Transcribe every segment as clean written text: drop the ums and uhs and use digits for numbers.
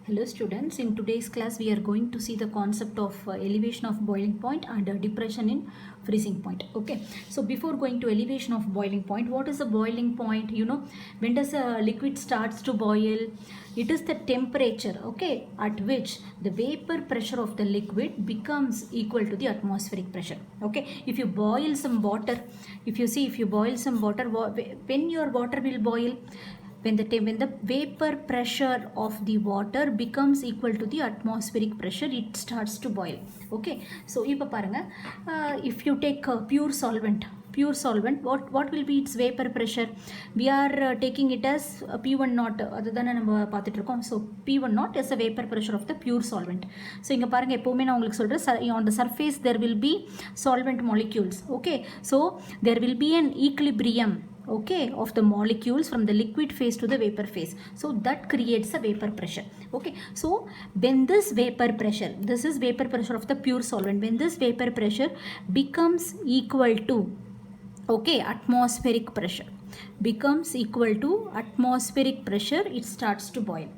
Hello students, in today's class we are going to see the concept of elevation of boiling point and depression in freezing point. Okay, so before going to elevation of boiling point, what is a boiling point? You know, when does a liquid starts to boil? It is the temperature, okay, at which the vapor pressure of the liquid becomes equal to the atmospheric pressure. Okay, if you boil some water, if you boil some water, when your water will boil, when the vapor pressure of the water becomes equal to the atmospheric pressure, it starts to boil. Okay, so ipa parunga, if you take pure solvent, what will be its vapor pressure? We are taking it as P1 naught, அதுதானே நம்ம பார்த்துட்டு இருக்கோம். So P1 naught is a vapor pressure of the pure solvent. So இங்க பாருங்க, எப்பவுமே நான் உங்களுக்கு சொல்றேன், on the surface there will be solvent molecules. Okay, so there will be an equilibrium, okay, of the molecules from the liquid phase to the vapor phase. So that creates a vapor pressure. Okay, so when this vapor pressure, this is vapor pressure of the pure solvent, when this vapor pressure becomes equal to, okay, atmospheric pressure, becomes equal to atmospheric pressure, it starts to boil.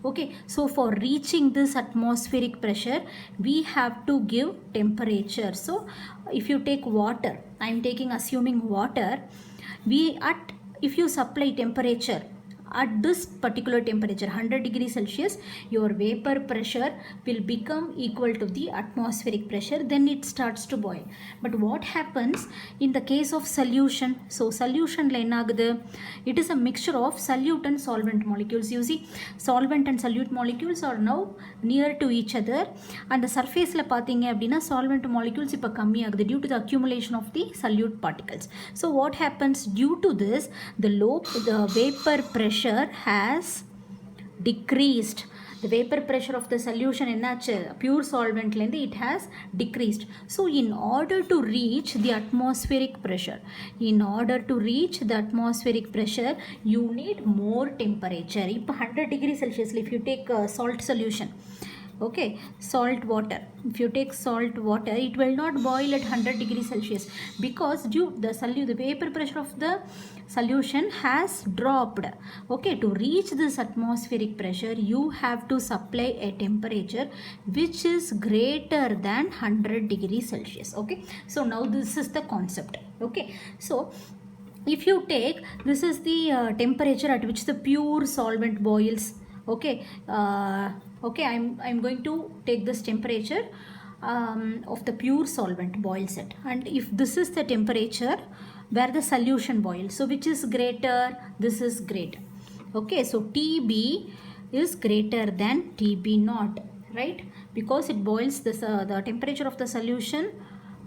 Okay, so for reaching this atmospheric pressure we have to give temperature. So if you take water, I am assuming water, if you supply temperature at this particular temperature 100 degrees Celsius, your vapor pressure will become equal to the atmospheric pressure, then it starts to boil. But what happens in the case of solution? So solution la enna agudhu, it is a mixture of solute and solvent molecules. You see, solvent and solute molecules are now near to each other, and the surface la pathinga appadina solvent molecules ipa kammi agudhu due to the accumulation of the solute particles. So what happens due to this, the vapor pressure has decreased. The vapor pressure of the solution ennachu, pure solvent lendi it has decreased. So in order to reach the atmospheric pressure, you need more temperature. If 100 degrees Celsius, if you take salt solution, okay, salt water, if you take salt water, it will not boil at 100 degrees Celsius because the vapor pressure of the solution has dropped. Okay, to reach this atmospheric pressure you have to supply a temperature which is greater than 100 degrees Celsius. Okay, so now this is the concept. Okay, so if you take, this is the temperature at which the pure solvent boils. Okay, okay, I'm going to take this temperature of the pure solvent boils it, and if this is the temperature where the solution boils, so which is greater? This is greater. Okay, so TB is greater than TB naught, right? Because it boils this, the temperature of the solution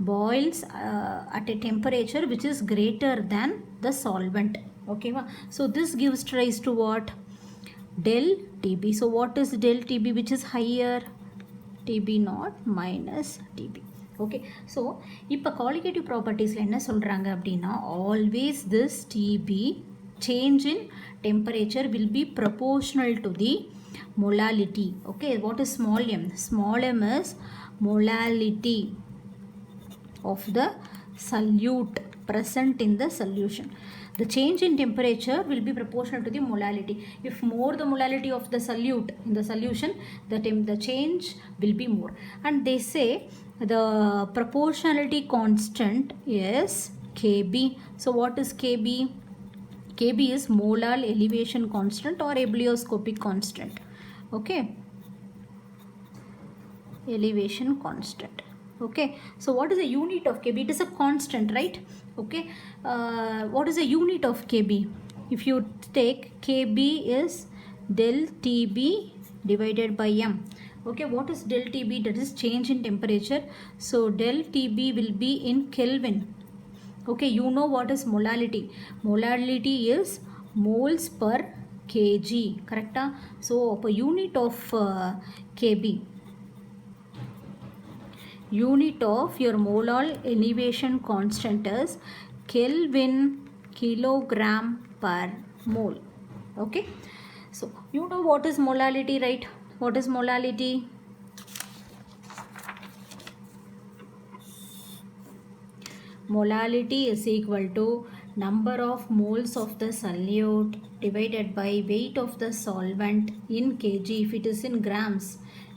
boils at a temperature which is greater than the solvent. Okay, so this gives rise to what? Del TB. So what is del TB which is higher? TB naught minus TB. Okay, so இப்போ qualitative propertiesல என்ன சொல்றாங்க அப்படின்னா, always this TB change in temperature will be proportional to the molality. Okay, what is small m? Small m is molality of the solute present in the solution. The change in temperature will be proportional to the molality. If more the molality of the solute in the solution, the change will be more. And they say the proportionality constant is Kb. So what is Kb? Kb is molar elevation constant or ebullioscopic constant. Okay, elevation constant. Okay, so what is the unit of Kb? It is a constant, right? Okay, what is the unit of Kb? If you take Kb is del TB divided by m. Okay, what is del TB? That is change in temperature. So del TB will be in Kelvin. Okay, you know what is molality? Molality is moles per kg, correct? So a unit of Kb, unit of your molar elevation constant is Kelvin, kilogram per mole. Okay, so you know what is molality, right? What is molality? Molality is equal to number of moles of the solute divided by weight of the solvent in kg. If it is in grams,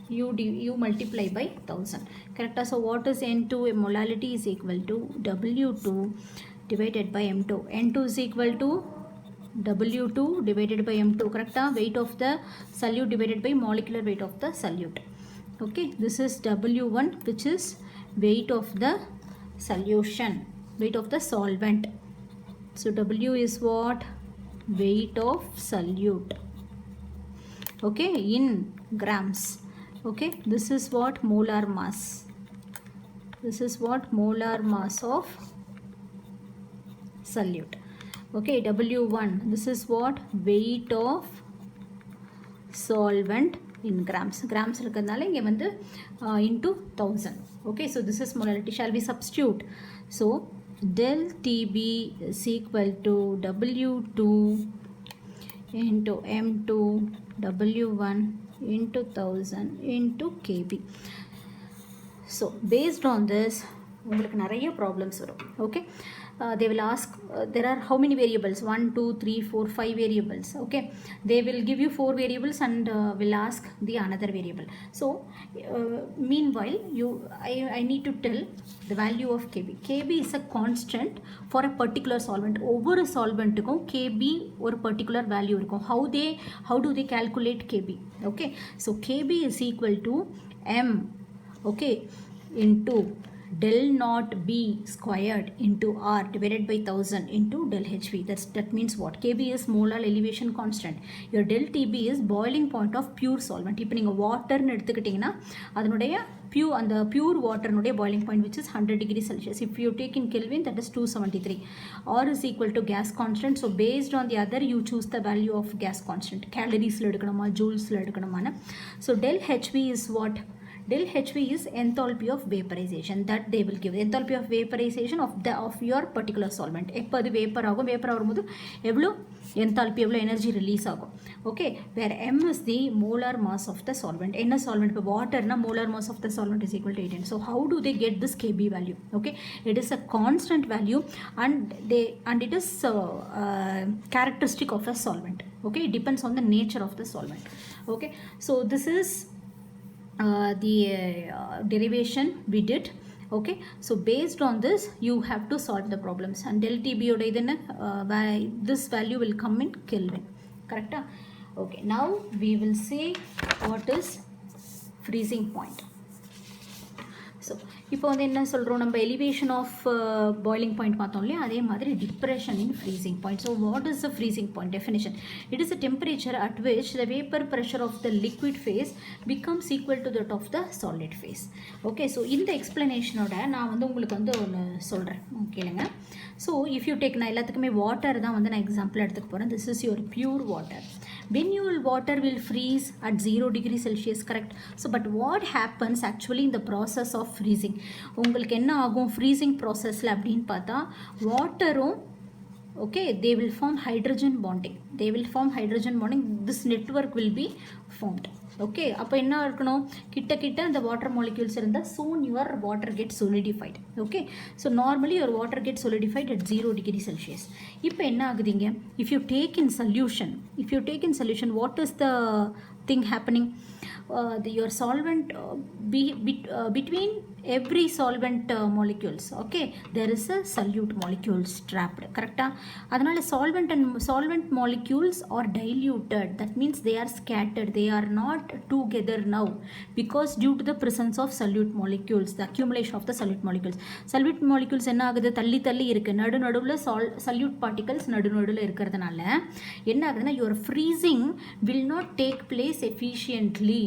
you multiply by 1000. Correct? So what is N2? Molality is equal to W2 divided by M2. N2 is equal to W2 divided by M2. Correct? Weight of the solute divided by molecular weight of the solute. Okay, this is W1, which is weight of the solution, weight of the solvent. So W is what? Weight of solute. Okay, in grams. Okay, this is what? Molar mass. This is what? Molar mass of solute. Okay, W1, this is what? Weight of solvent in grams. Grams irukadnala inge vandu into 1000. Okay, so this is molality. Shall we substitute? So del TB is equal to W2 into M2 W1 into 1000 into KB. So based on this, உங்களுக்கு நிறைய problems வரும். Okay, they will ask there are how many variables? 1 2 3 4 5 variables. Okay, they will give you 4 variables and will ask the another variable. So meanwhile I need to tell the value of KB. KB is a constant for a particular solvent. ஒவ்வொரு சால்வெண்ட்டுக்கும் KB ஒரு particular value இருக்கும். How do they calculate KB? Okay, so KB is equal to M, okay, into del naught B squared into R divided by 1000 into del HV. That means what? KB is molar elevation constant. Your del TB is boiling point of pure solvent. இப்போ நீங்கள் வாட்டர்னு எடுத்துக்கிட்டிங்கன்னா அதனுடைய அந்த pure water boiling point, which is 100 degrees Celsius. If you take in Kelvin, that is 273. R is equal to gas constant. So based on the other, you choose the value of gas constant. Calories எடுக்கணுமா, joules எடுக்கணுமா. So del HV is what? Del HV is enthalpy of vaporization that they will give. Enthalpy of vaporization of your particular solvent. எப்போ அது vapour ஆகும்போது எவ்வளோ enthalpy, எவ்வளோ energy release ஆகும். Okay, where M is the molar mass of the solvent. என்ன solvent? இப்போ வாட்டர்னா molar mass of the solvent is equal to 18. So how do they get this KB value? Okay, it is a constant value and it is characteristic of a solvent. Okay, it depends on the nature of the solvent. Okay, so this is the derivation we did. Okay, so based on this you have to solve the problems, and del TB oda idena this value will come in Kelvin. Correct? Okay, now we will see what is freezing point. So இப்போ வந்து என்ன சொல்கிறோம், நம்ம elevation of boiling point பார்த்தோம் இல்லையா, அதே மாதிரி depression in freezing point. So what is the freezing point definition? It is a temperature at which the vapour pressure of the liquid phase becomes equal to that of the solid phase. Okay, so இந்த எக்ஸ்ப்ளனேஷனோட நான் வந்து உங்களுக்கு வந்து ஒன்று சொல்கிறேன், கேளுங்க. So if you take, நான் எல்லாத்துக்குமே வாட்டர் தான் வந்து நான் எக்ஸாம்பிள் எடுத்துக்க போகிறேன். This is your pure water. When your water will freeze at 0 degrees Celsius, correct? So but what happens actually in the process of freezing? உங்களுக்கு என்ன ஆகும் freezing processல அப்படின்னு பார்த்தா, வாட்டரும் okay, they will form hydrogen bonding. This network will be formed. Okay, அப்போ என்ன இருக்கணும், கிட்ட அந்த வாட்டர் மாலிக்யூல்ஸ் இருந்தால் soon your water gets solidified. Okay, so normally your water gets solidified at 0 degree Celsius. இப்போ என்ன ஆகுதுங்க, if you take in solution, what is the thing happening? Your solvent between every solvent molecules, okay, there is a solute molecules trapped. Correct? அதனால solvent molecules are diluted. That means they are scattered. They are not together now because due to the presence of solute molecules, the accumulation of the solute molecules. Solute molecules என்ன ஆகுது, தள்ளி இருக்கு, நடுவுல solute particles நடுவுல இருக்கிறதுனால என்ன ஆகுதுன்னா, your freezing will not take place efficiently.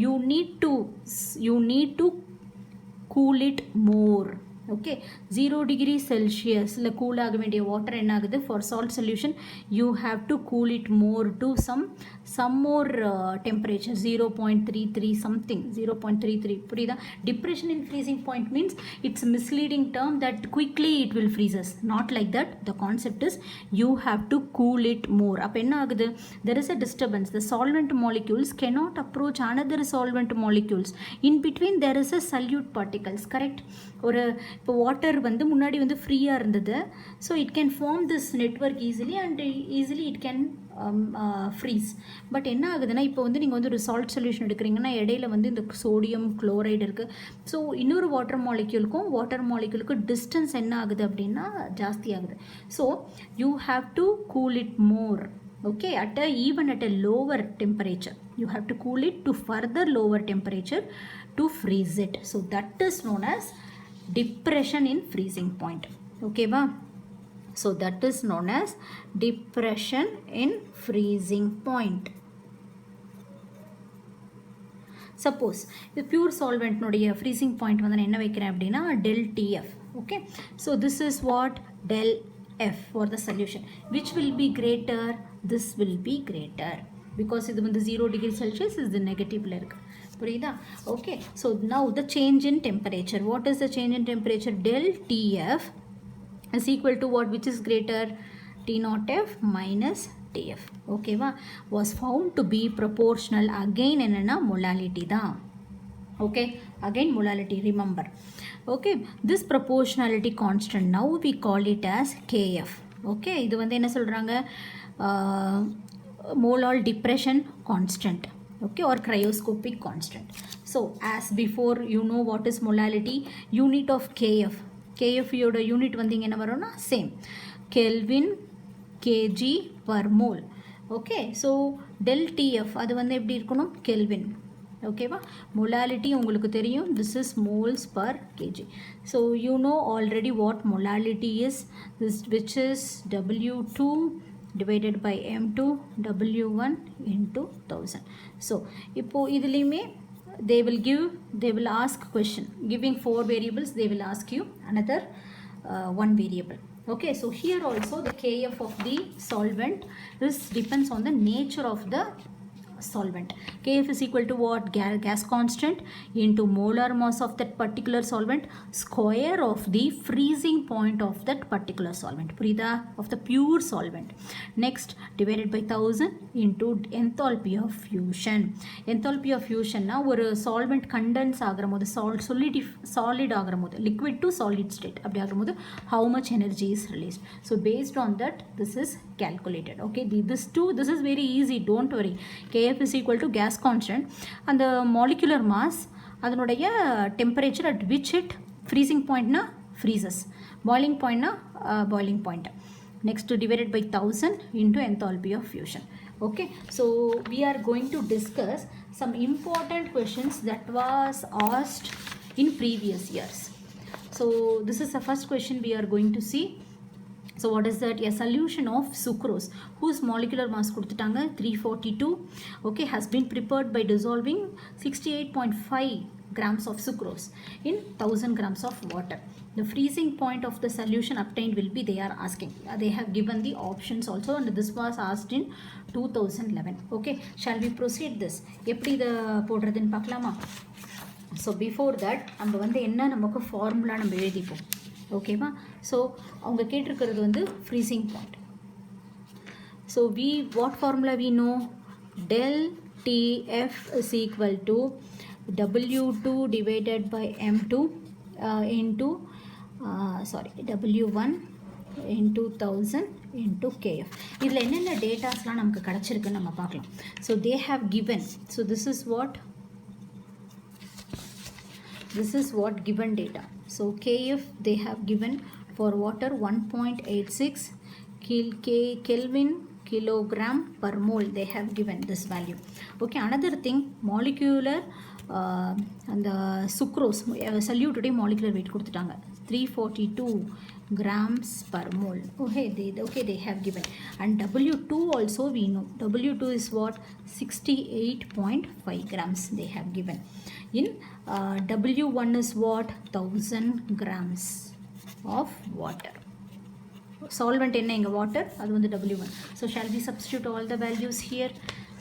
You need to cool it more. Okay, 0 degree Celsius la cool ஆக வேண்டிய வாட்டர் என்ன ஆகுது, for salt solution you have to cool it more to some more temperature, 0.33 something, 0.33. புரியுதா? depression in freezing point means it's a misleading term that quickly it will freezes. Not like that. The concept is you have to cool it more. அப்ப என்ன ஆகுது, there is a disturbance. The solvent molecules cannot approach another solvent molecules. In between there is a solute particles. Correct? ஒரு இப்போ water வந்து முன்னாடி வந்து ஃப்ரீயாக இருந்தது. So it can form this network easily and easily it can freeze. But என்ன ஆகுதுன்னா இப்போ வந்து நீங்கள் வந்து ஒரு சால்ட் சொல்யூஷன் எடுக்கிறீங்கன்னா இடையில வந்து இந்த சோடியம் குளோரைடு இருக்குது. ஸோ இன்னொரு வாட்டர் மாலிக்யூலுக்கும் டிஸ்டன்ஸ் என்ன ஆகுது அப்படின்னா ஜாஸ்தி ஆகுது. So you have to cool it more. Okay, even at a lower temperature you have to cool it to further lower temperature to freeze it. So that is known as depression in freezing point. Okay ba? So that is known as depression in freezing point. Suppose the pure solvent நோடைய freezing point வந்து நான் என்ன வைக்கிறேன் அப்படின்னா del TF. Okay, so this is what del F for the solution. Which will be greater? This will be greater because இது வந்து 0 degree Celsius is the negative இருக்கு. புரியுதா? Okay, so now the change in temperature. What is the change in temperature? Del TF is equal to what? Which is greater? T0F minus TF. Okay va? Was found to be proportional. Again என்னன்னா molality தான். Okay, again molality, remember. Okay, this proportionality constant now we call it as KF. Okay, இது வந்து என்ன சொல்றாங்க? Molal depression constant. Okay, or cryoscopic constant. So as before, you know what is molality? Unit of KF. KF யோட unit வந்து இங்க என்ன வரும்னா same, Kelvin kg per mole. Okay, so del TF அது வந்து எப்படி இருக்கணும்? Kelvin. Okay va? Molality உங்களுக்கு தெரியும், this is moles per kg. So you know already what molality is, this which is W2 divided by M2 W1 into 1000. So இப்போ இதிலையுமே they will ask question giving 4 variables. They will ask you another 1 variable. Okay, so here also the KF of the solvent, this depends on the nature of the solvent. KF is equal to what? Gas constant into molar mass of that particular solvent square of the freezing point of that particular solvent. Purida? Of the pure solvent. Next, divided by 1000 into enthalpy of fusion. Enthalpy of fusion na ஒரு solvent condense ஆகும்போது solid ஆகும்போது liquid to solid state அப்படி ஆகும்போது how much energy is released. So based on that this is calculated. Okay, this is very easy, don't worry. KF is equal to gas constant and the molecular mass அதனுடைய temperature at which it freezing point na freezes, boiling point na boiling point. Next, divided by 1000 into enthalpy of fusion. Okay, so we are going to discuss some important questions that was asked in previous years. So this is the first question we are going to see. So what is that? A solution of sucrose whose molecular mass கொடுத்துட்டாங்க 342. Okay, has been prepared by dissolving 68.5 grams of sucrose in 1000 grams of water. The freezing point of the solution obtained will be, they are asking. They have given the options also and this was asked in 2011. Okay, shall we proceed this? எப்படி இதை போடுறதுன்னு பார்க்கலாமா? So before that நம்ம வந்து என்ன நமக்கு formula நம்ம எழுதிப்போம். ஓகேவா? ஸோ அவங்க கேட்டிருக்கிறது வந்து freezing point. So what formula we know? Del TF is equal to W2 divided by M2 into W1 into 1000 into KF. இதில் என்னென்ன டேட்டாஸ்லாம் நமக்கு கிடச்சிருக்குன்னு நம்ம பார்க்கலாம். So they have given, so this is what given data. So KF they have given for water 1.86 Kelvin kilogram per mole. They have given this value. Okay, another thing, molecular and the sucrose solute today molecular weight கொடுத்துட்டாங்க 342 grams per mole. Okay, they have given. And W2 also we know. W2 is what? 68.5 grams they have given. In W1 is what? 1000 grams of water. Solvent enna inga water, adu vandu W1. So shall we substitute all the values here?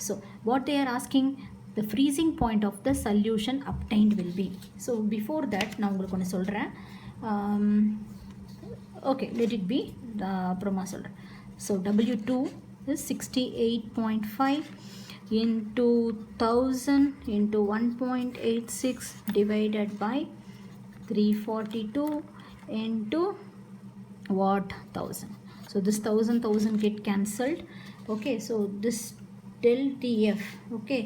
So what they are asking, the freezing point of the solution obtained will be. So before that நான் உங்களுக்கு ஒன்று சொல்கிறேன். Okay, let it be, அப்புறமா சொல்கிறேன். So W2 is 68.5 into 1000 into 1.86 divided by 342 into what? 1000. So this 1000 get cancelled Okay, so this del TF, okay,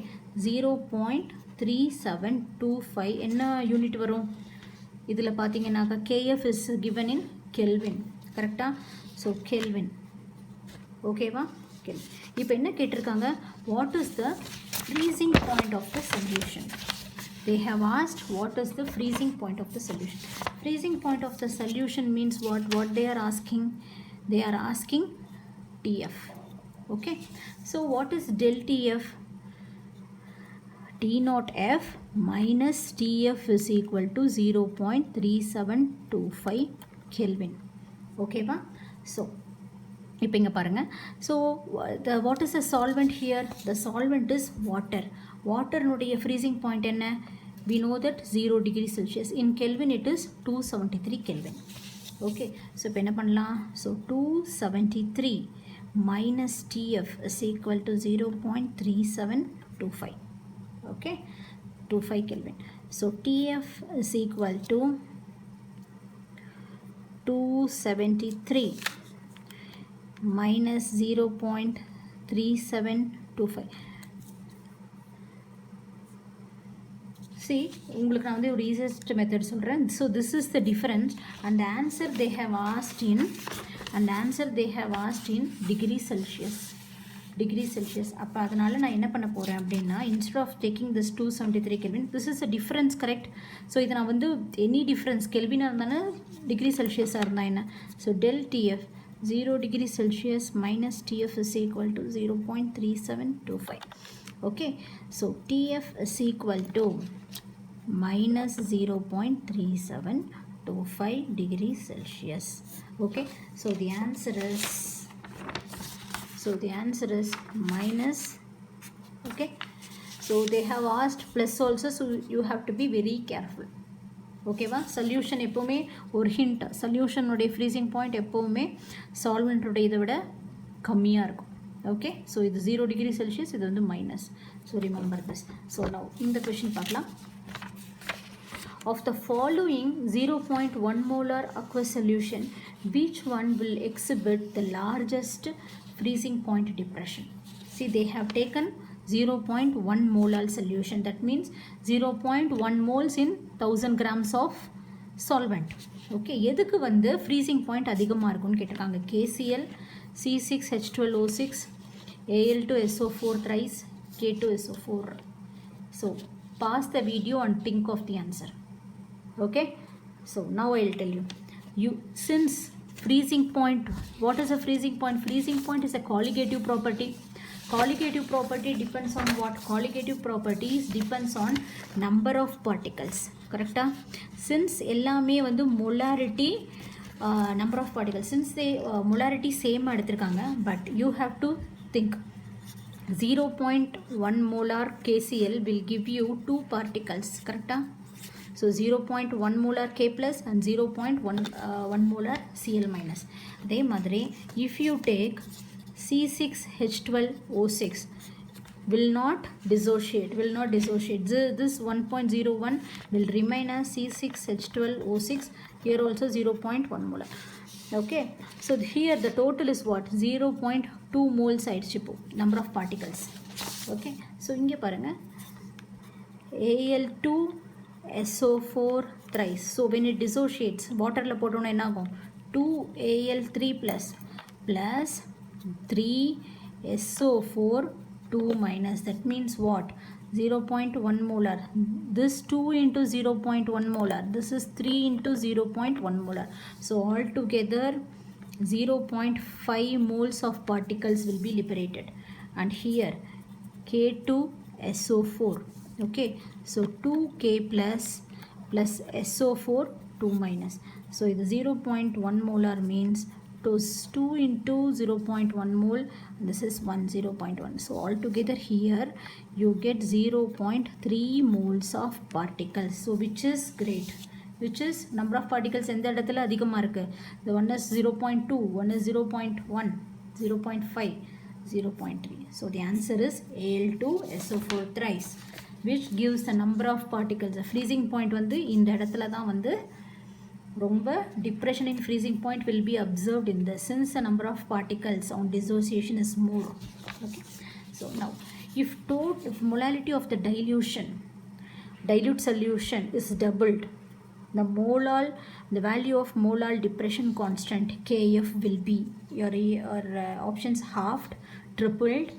0.3725 என்ன unit வரும் இதில் பார்த்தீங்கன்னாக்கா KF is given in Kelvin, கரெக்டா? ஸோ Kelvin, ஓகேவா? Kelvin. இப்போ என்ன கேட்டிருக்காங்க, what is the freezing point of the solution? They have asked what is the freezing point of the solution. Freezing point of the solution means what they are asking? They are asking TF. Okay, so what is del TF? T naught F minus TF is equal to 0.3725 Kelvin. Okay va? So இப்போ இங்கே பாருங்கள், so what is the solvent here? The solvent is water. வாட்டர்னுடைய freezing point என்ன? we know that 0 degree Celsius. in Kelvin it is 273 Kelvin. okay, so இப்போ என்ன பண்ணலாம்? so 273 minus TF is equal to 0.3725. okay, 25 Kelvin. so TF is equal to 273 minus 0.3725. see, உங்களுக்கு நான் வந்து ஒரு easiest method சொல்கிறேன். So this is the difference and answer they have asked in degree Celsius. அப்போ அதனால் நான் என்ன பண்ண போகிறேன் அப்படின்னா, instead of taking this 273 kelvin, this is a difference, correct? So இது நான் வந்து எனி டிஃப்ரென்ஸ் கெல்வினாக இருந்தாலும் டிகிரி செல்சியஸாக இருந்தால் என்ன? So del T F 0 degree Celsius minus TF is equal to 0.3725. okay, so TF is equal to minus 0.3725 degree Celsius. okay, so the answer is minus. okay, so they have asked plus also, so you have to be very careful. ஓகேவா? Solution எப்போவுமே ஒரு hint, சொல்யூஷனுடைய freezing point எப்போவுமே சால்வெண்ட்டுடைய இதை விட கம்மியாக இருக்கும். Okay, so இது 0 degree Celsius, இது வந்து minus. So remember this. So now இந்த கொஷின் பார்க்கலாம். Of the following 0.1 molar aqueous solution, which one will exhibit the largest freezing point depression? See, they have taken 0.1 molar solution, that means 0.1 moles in 1000 grams of solvent. okay, எதுக்கு வந்து freezing point அதிகமாக இருக்கும்னு கேட்டிருக்காங்க. KCl C6H12O6 Al2SO4 thrice K2SO4. so pause the video and think of the answer. okay, so now I will tell you since freezing point, what is a freezing point? Freezing point is a colligative property. Colligative property depends on what? Colligative properties depends on number of particles, correcta? since எல்லாமே வந்து molarity, number of particles, since they molarity same எடுத்திருக்காங்க, but you have to think 0.1 molar KCl will give you 2 particles, correcta? so 0.1 molar K plus and 0.1 molar Cl minus. அதே மாதிரி if you take C6H12O6 will not dissociate. This 1.01 will remain as C6H12O6. Here also 0.1 molar. okay, so here the total is what? 0.2 moles ஆயிடுச்சு number of particles. okay, so இங்கே பாருங்க Al2SO4 thrice. so when it dissociates, waterல போட்டோம்னா என்ன ஆகும்? 2Al3 plus 3SO4 2 minus, that means what? 0.1 molar. this 2 into 0.1 molar, this is 3 into 0.1 molar. so altogether 0.5 moles of particles will be liberated. and here K2SO4. okay, so 2K plus SO4 2 minus. so the 0.1 molar means 2 into 0.1 mole, this is 0.1. so altogether here you get 0.3 moles of particles. so which is great? which is number of particles எந்த இடத்துல அதிகமாக இருக்கு? the one is 0.2, one is 0.1, 0.5, 0.3. so the answer is Al2SO4 thrice, which gives the number of particles. the freezing point வந்து இந்த இடத்துல தான் வந்து ரொம்ப depression in freezing point will be observed in this since the number of particles on dissociation is more. Okay, so now if molality of the dilute solution is doubled, the value of molar depression constant Kf will be your options halved, tripled,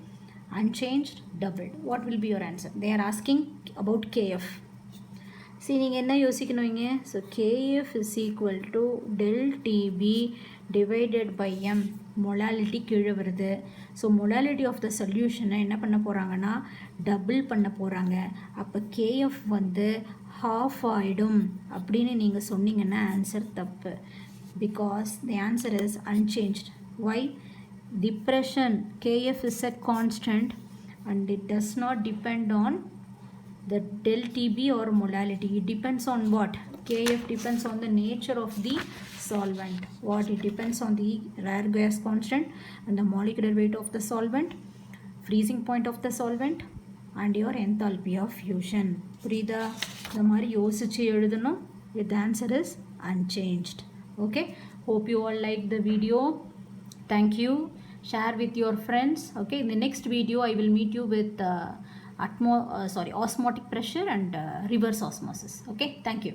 unchanged, doubled. What will be your answer? They are asking about Kf. See, நீங்கள் என்ன யோசிக்கணும் இங்கே? So Kf is equal to del TB divided by M. Molality கீழே வருது. So molality of the சொல்யூஷனை என்ன பண்ண போகிறாங்கன்னா டபுள் பண்ண போகிறாங்க. அப்போ Kf வந்து ஹாஃப் ஆகிடும் அப்படின்னு நீங்கள் சொன்னீங்கன்னா ஆன்சர் தப்பு. Because the answer is unchanged. Why? Depression Kf is a constant and it does not depend on the del TB or molality. It depends on what? Kf depends on the nature of the solvent. What? It depends on the rare gas constant and the molecular weight of the solvent, freezing point of the solvent and your enthalpy of fusion. புரியுதா? இந்த மாதிரி யோசிச்சு எழுதணும். The answer is unchanged. Okay, hope you all like the video. Thank you. Share with your friends. Okay, in the next video I will meet you with osmotic pressure and reverse osmosis. Okay, thank you.